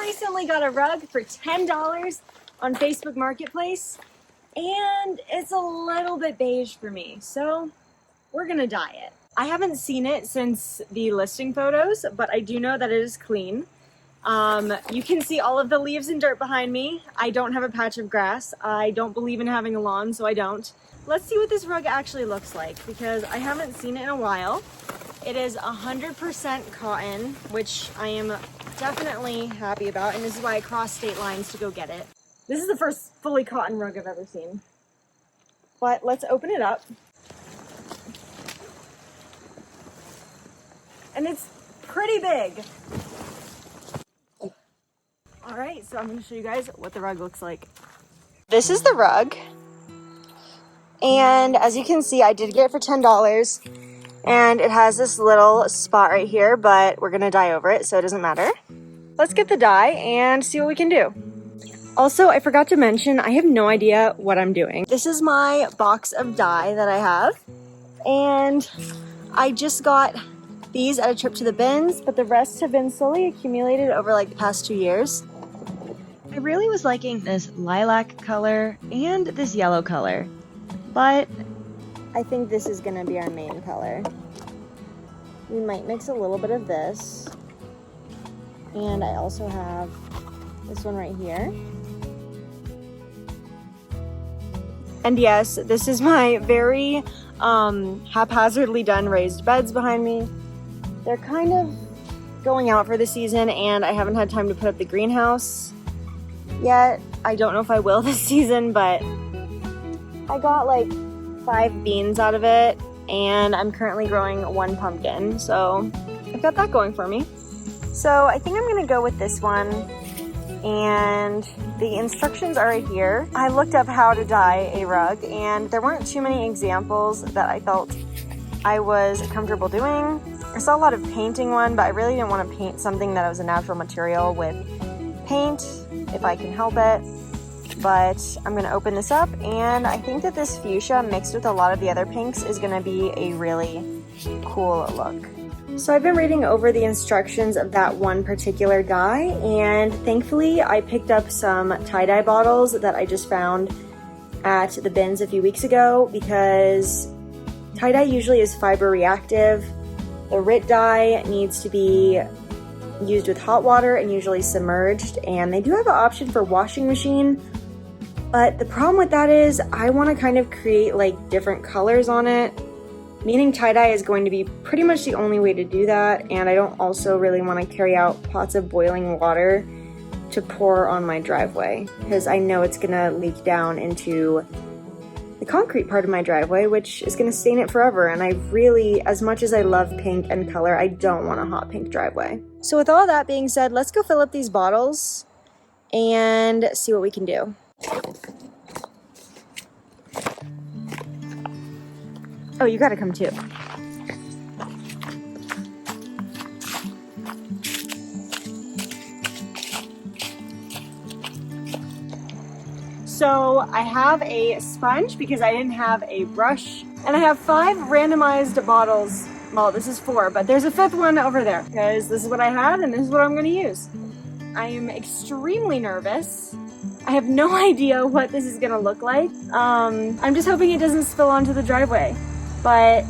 recently got a rug for $10 on Facebook Marketplace, and it's a little bit beige for me, so we're gonna dye it. I haven't seen it since the listing photos, but I do know that it is clean. You can see all of the leaves and dirt behind me. I don't have a patch of grass. I don't believe in having a lawn, so I don't. Let's see what this rug actually looks like, because I haven't seen it in a while. It is 100% cotton, which I am definitely happy about, and this is why I crossed state lines to go get it. This is the first fully cotton rug I've ever seen. But let's open it up. And it's pretty big. All right, so I'm gonna show you guys what the rug looks like. This is the rug. And as you can see, I did get it for $10. And it has this little spot right here, but we're gonna dye over it, so it doesn't matter. Let's get the dye and see what we can do. Also, I forgot to mention, I have no idea what I'm doing. This is my box of dye that I have. And I just got these at a trip to the bins, but the rest have been slowly accumulated over like the past 2 years. I really was liking this lilac color and this yellow color, but I think this is gonna be our main color. We might mix a little bit of this, and I also have this one right here. And yes, this is my very haphazardly done raised beds behind me. They're kind of going out for the season, and I haven't had time to put up the greenhouse yet. I don't know if I will this season, but I got like 5 beans out of it, and I'm currently growing 1 pumpkin, so I've got that going for me. So I think I'm gonna go with this one, and the instructions are right here. I looked up how to dye a rug, and there weren't too many examples that I felt I was comfortable doing. I saw a lot of painting one, but I really didn't want to paint something that was a natural material with paint if I can help it. But I'm going to open this up, and I think that this fuchsia mixed with a lot of the other pinks is going to be a really cool look. So I've been reading over the instructions of that one particular dye, and thankfully I picked up some tie-dye bottles that I just found at the bins a few weeks ago, because tie-dye usually is fiber reactive. The RIT dye needs to be used with hot water and usually submerged, and they do have an option for washing machine, but the problem with that is I want to kind of create like different colors on it, meaning tie-dye is going to be pretty much the only way to do that, and I don't also really want to carry out pots of boiling water to pour on my driveway, because I know it's gonna leak down into the concrete part of my driveway, which is going to stain it forever. And I really, as much as I love pink and color, I don't want a hot pink driveway. So with all that being said, let's go fill up these bottles and see what we can do. Oh, you gotta come too. So I have a sponge because I didn't have a brush, and I have 5 randomized bottles. Well, this is 4, but there's a 5th one over there because this is what I had and this is what I'm going to use. I am extremely nervous. I have no idea what this is going to look like. I'm just hoping it doesn't spill onto the driveway. But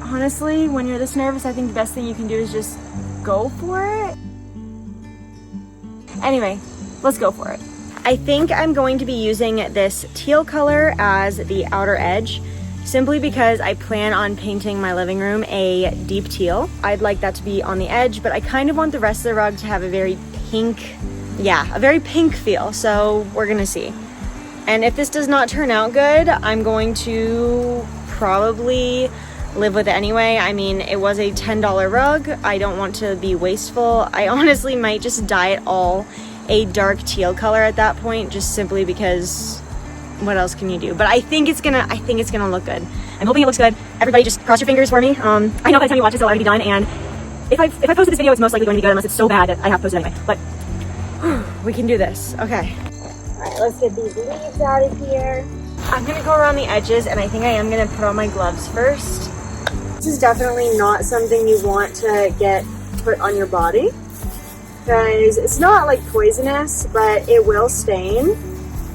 honestly, when you're this nervous, I think the best thing you can do is just go for it. Anyway, let's go for it. I think I'm going to be using this teal color as the outer edge, simply because I plan on painting my living room a deep teal. I'd like that to be on the edge, but I kind of want the rest of the rug to have a very pink, a very pink feel, so we're gonna see. And if this does not turn out good, I'm going to probably live with it anyway. I mean, it was a $10 rug. I don't want to be wasteful. I honestly might just dye it all a dark teal color at that point, just simply because what else can you do? But I think it's gonna look good. I'm hoping it looks good. Everybody just cross your fingers for me. I know by the time you watch this it'll already be done, and if I posted this video it's most likely going to be good, unless it's so bad that I have to post it anyway. But we can do this. Okay. Alright, let's get these leaves out of here. I'm gonna go around the edges, and I think I am gonna put on my gloves first. This is definitely not something you want to get put on your body. because it's not like poisonous, but it will stain.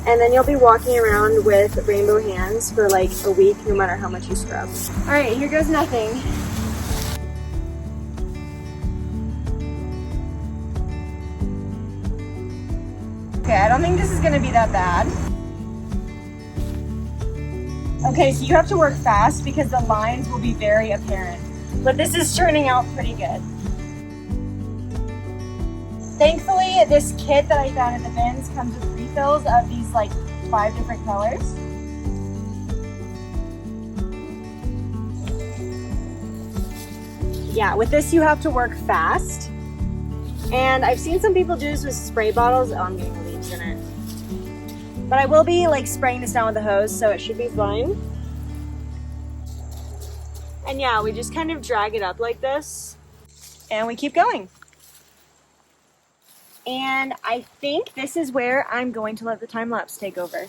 And then you'll be walking around with rainbow hands for like a week, no matter how much you scrub. All right, here goes nothing. Okay, I don't think this is gonna be that bad. Okay, so you have to work fast because the lines will be very apparent. But this is turning out pretty good. Thankfully, this kit that I found at the bins comes with refills of these like 5 different colors. Yeah, with this you have to work fast. And I've seen some people do this with spray bottles. Oh, I'm getting leaves in it. But I will be like spraying this down with a hose, so it should be fine. And yeah, we just kind of drag it up like this and we keep going. And I think this is where I'm going to let the time lapse take over.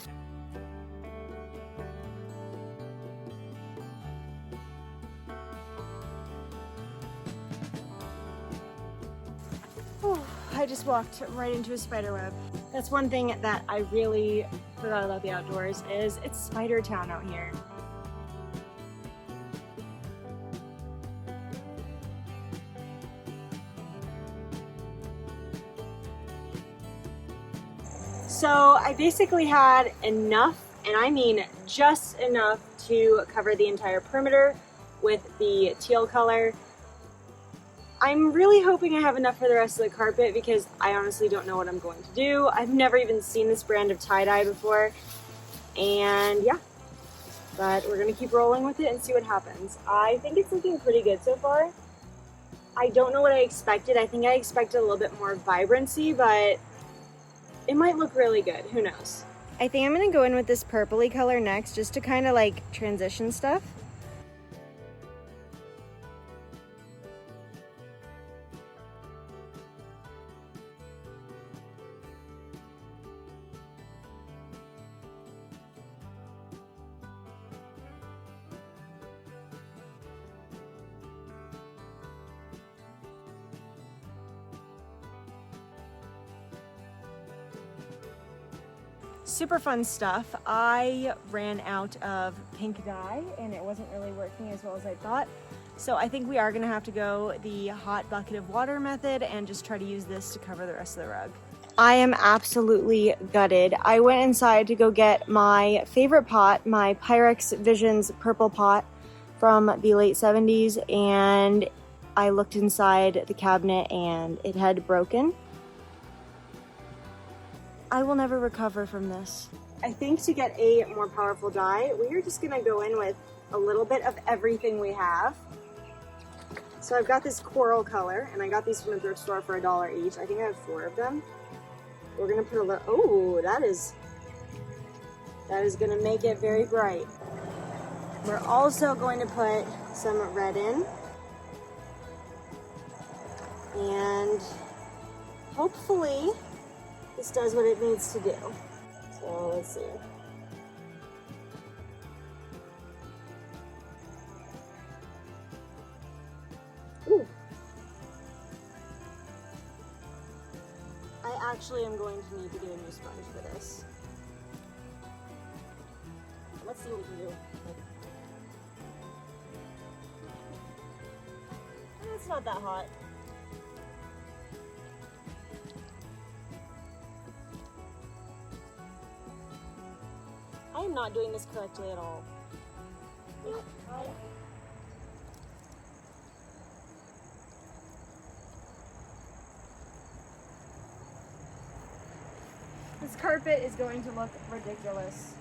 Oh, I just walked right into a spider web. That's one thing that I really forgot about the outdoors is it's spider town out here. So I basically had enough, and I mean just enough, to cover the entire perimeter with the teal color. I'm really hoping I have enough for the rest of the carpet because I honestly don't know what I'm going to do. I've never even seen this brand of tie-dye before, and yeah, but we're gonna keep rolling with it and see what happens. I think it's looking pretty good so far. I don't know what I expected. I think I expected a little bit more vibrancy, but it might look really good, who knows. I think I'm gonna go in with this purpley color next just to kind of like transition stuff. Super fun stuff. I ran out of pink dye and it wasn't really working as well as I thought. So I think we are gonna have to go the hot bucket of water method and just try to use this to cover the rest of the rug. I am absolutely gutted. I went inside to go get my favorite pot, my Pyrex Visions purple pot from the late 70s, and I looked inside the cabinet and it had broken. I will never recover from this. I think to get a more powerful dye, we are just gonna go in with a little bit of everything we have. So I've got this coral color, and I got these from the thrift store for $1 each. I think I have 4 of them. We're gonna put a little, oh, that is gonna make it very bright. We're also going to put some red in. And hopefully, this does what it needs to do. So let's see. Ooh. I actually am going to need to get a new sponge for this. Let's see what we can do. It's not that hot. I am not doing this correctly at all. This carpet is going to look ridiculous.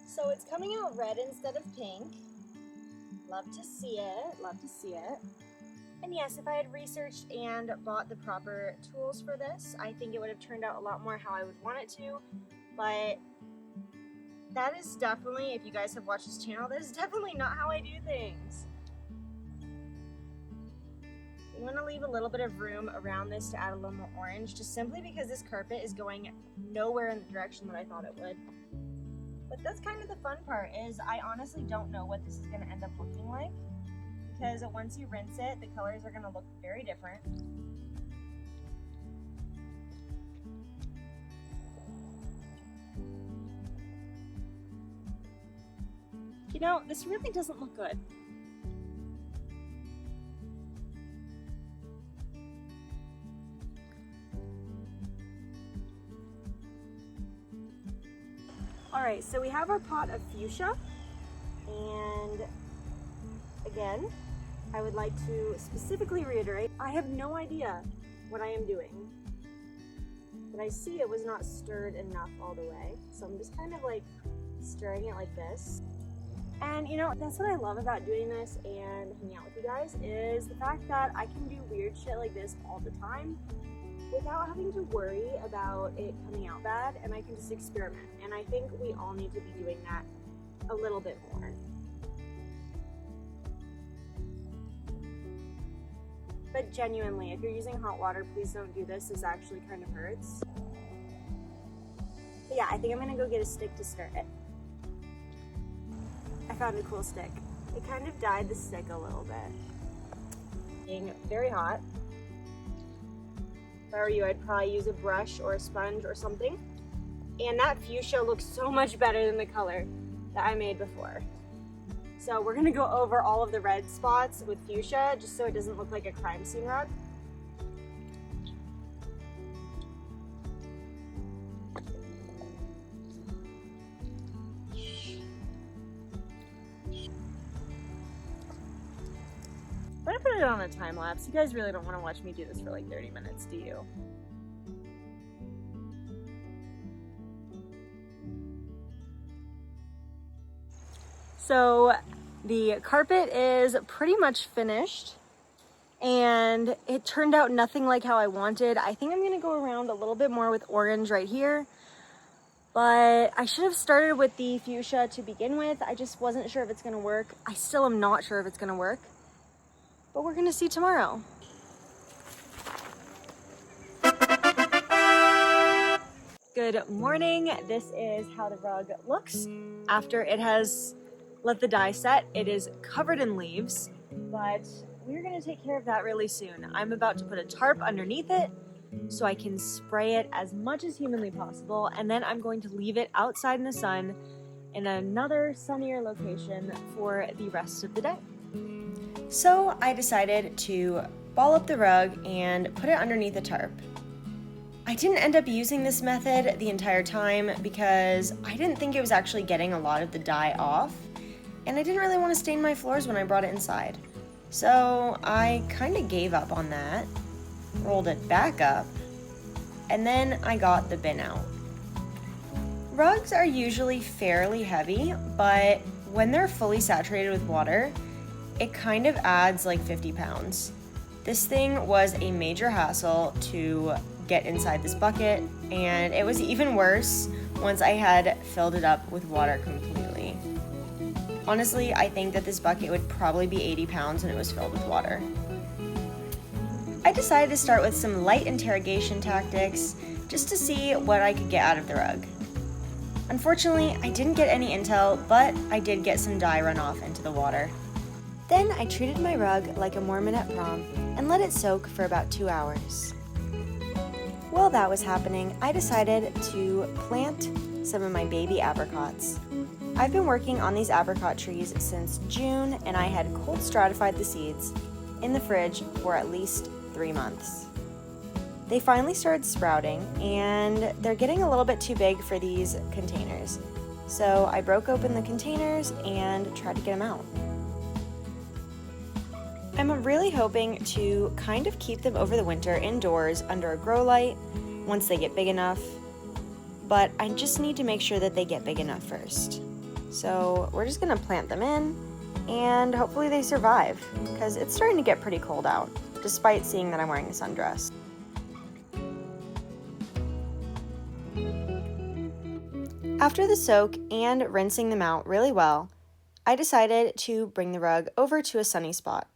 So it's coming out red instead of pink. Love to see it, love to see it. And yes, if I had researched and bought the proper tools for this, I think it would have turned out a lot more how I would want it to. But that is definitely, if you guys have watched this channel, that is definitely not how I do things. I'm gonna leave a little bit of room around this to add a little more orange, just simply because this carpet is going nowhere in the direction that I thought it would. But that's kind of the fun part, is I honestly don't know what this is gonna end up looking like, because once you rinse it, the colors are gonna look very different. You know, this really doesn't look good. All right, so we have our pot of fuchsia, and again, I would like to specifically reiterate, I have no idea what I am doing, but I see it was not stirred enough all the way, so I'm just kind of like stirring it like this. And you know, that's what I love about doing this and hanging out with you guys, is the fact that I can do weird shit like this all the time without having to worry about it coming out bad, and I can just experiment. And I think we all need to be doing that a little bit more. But genuinely, if you're using hot water, please don't do this. This actually kind of hurts. But yeah, I think I'm gonna go get a stick to stir it. I found a cool stick. It kind of dyed the stick a little bit. Being very hot. If I were you, I'd probably use a brush or a sponge or something. And that fuchsia looks so much better than the color that I made before. So we're gonna go over all of the red spots with fuchsia, just so it doesn't look like a crime scene rug. I'm gonna put it on a time lapse. You guys really don't want to watch me do this for like 30 minutes, do you? So the carpet is pretty much finished, and it turned out nothing like how I wanted. I think I'm gonna go around a little bit more with orange right here, but I should have started with the fuchsia to begin with. I just wasn't sure if it's gonna work. I still am not sure if it's gonna work, but we're gonna see tomorrow. Good morning. This is how the rug looks after it has let the dye set. It is covered in leaves, but we're gonna take care of that really soon. I'm about to put a tarp underneath it so I can spray it as much as humanly possible, and then I'm going to leave it outside in the sun in another sunnier location for the rest of the day. So I decided to ball up the rug and put it underneath the tarp. I didn't end up using this method the entire time because I didn't think it was actually getting a lot of the dye off, and I didn't really want to stain my floors when I brought it inside. So I kind of gave up on that, rolled it back up, and then I got the bin out. Rugs are usually fairly heavy, but when they're fully saturated with water, it kind of adds like 50 pounds. This thing was a major hassle to get inside this bucket, and it was even worse once I had filled it up with water completely. Honestly, I think that this bucket would probably be 80 pounds when it was filled with water. I decided to start with some light interrogation tactics just to see what I could get out of the rug. Unfortunately, I didn't get any intel, but I did get some dye runoff into the water. Then I treated my rug like a Mormon at prom and let it soak for about 2 hours. While that was happening, I decided to plant some of my baby apricots. I've been working on these apricot trees since June, and I had cold stratified the seeds in the fridge for at least 3 months. They finally started sprouting, and they're getting a little bit too big for these containers. So I broke open the containers and tried to get them out. I'm really hoping to kind of keep them over the winter indoors under a grow light once they get big enough, but I just need to make sure that they get big enough first. So we're just gonna plant them in, and hopefully they survive, because it's starting to get pretty cold out, despite seeing that I'm wearing a sundress. After the soak and rinsing them out really well, I decided to bring the rug over to a sunny spot.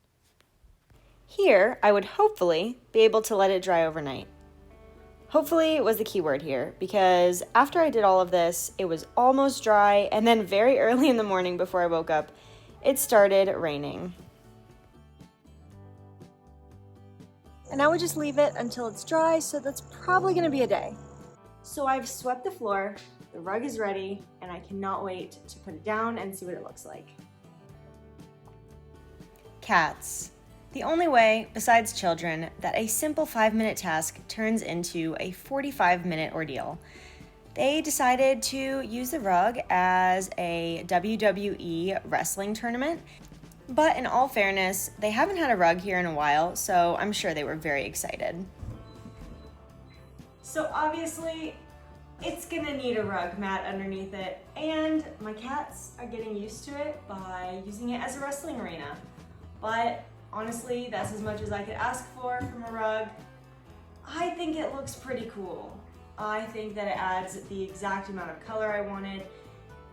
Here, I would hopefully be able to let it dry overnight. Hopefully was the key word here, because after I did all of this, it was almost dry, and then very early in the morning before I woke up, it started raining. And I would just leave it until it's dry, so that's probably gonna be a day. So I've swept the floor, the rug is ready, and I cannot wait to put it down and see what it looks like. Cats. The only way, besides children, that a simple 5-minute task turns into a 45-minute ordeal. They decided to use the rug as a WWE wrestling tournament, but in all fairness, they haven't had a rug here in a while, so I'm sure they were very excited. So obviously, it's gonna need a rug mat underneath it, and my cats are getting used to it by using it as a wrestling arena. But honestly, that's as much as I could ask for from a rug. I think it looks pretty cool. I think that it adds the exact amount of color I wanted,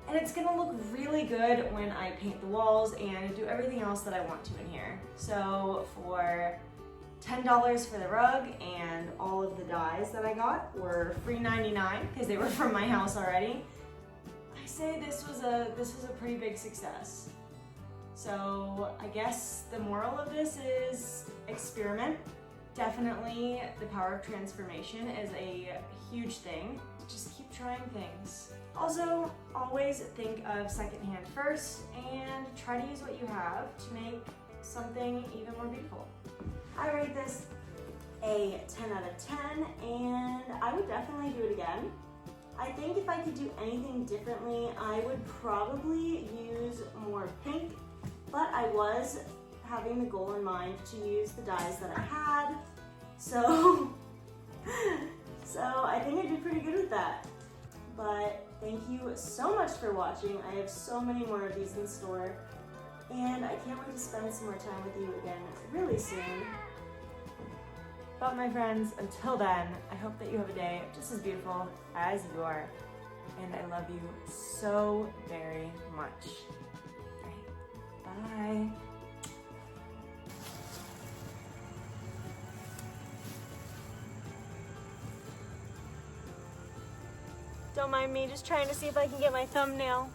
and it's gonna look really good when I paint the walls and do everything else that I want to in here. So for $10 for the rug, and all of the dies that I got were free 99 because they were from my house already, I say this was a pretty big success. So I guess the moral of this is experiment. Definitely the power of transformation is a huge thing. Just keep trying things. Also, always think of secondhand first and try to use what you have to make something even more beautiful. I rate this a 10 out of 10, and I would definitely do it again. I think if I could do anything differently, I would probably use more pink, but I was having the goal in mind to use the dies that I had, so I think I did pretty good with that. But thank you so much for watching. I have so many more of these in store, and I can't wait to spend some more time with you again really soon. But my friends, until then, I hope that you have a day just as beautiful as you are, and I love you so very much. All right, bye. Don't mind me just trying to see if I can get my thumbnail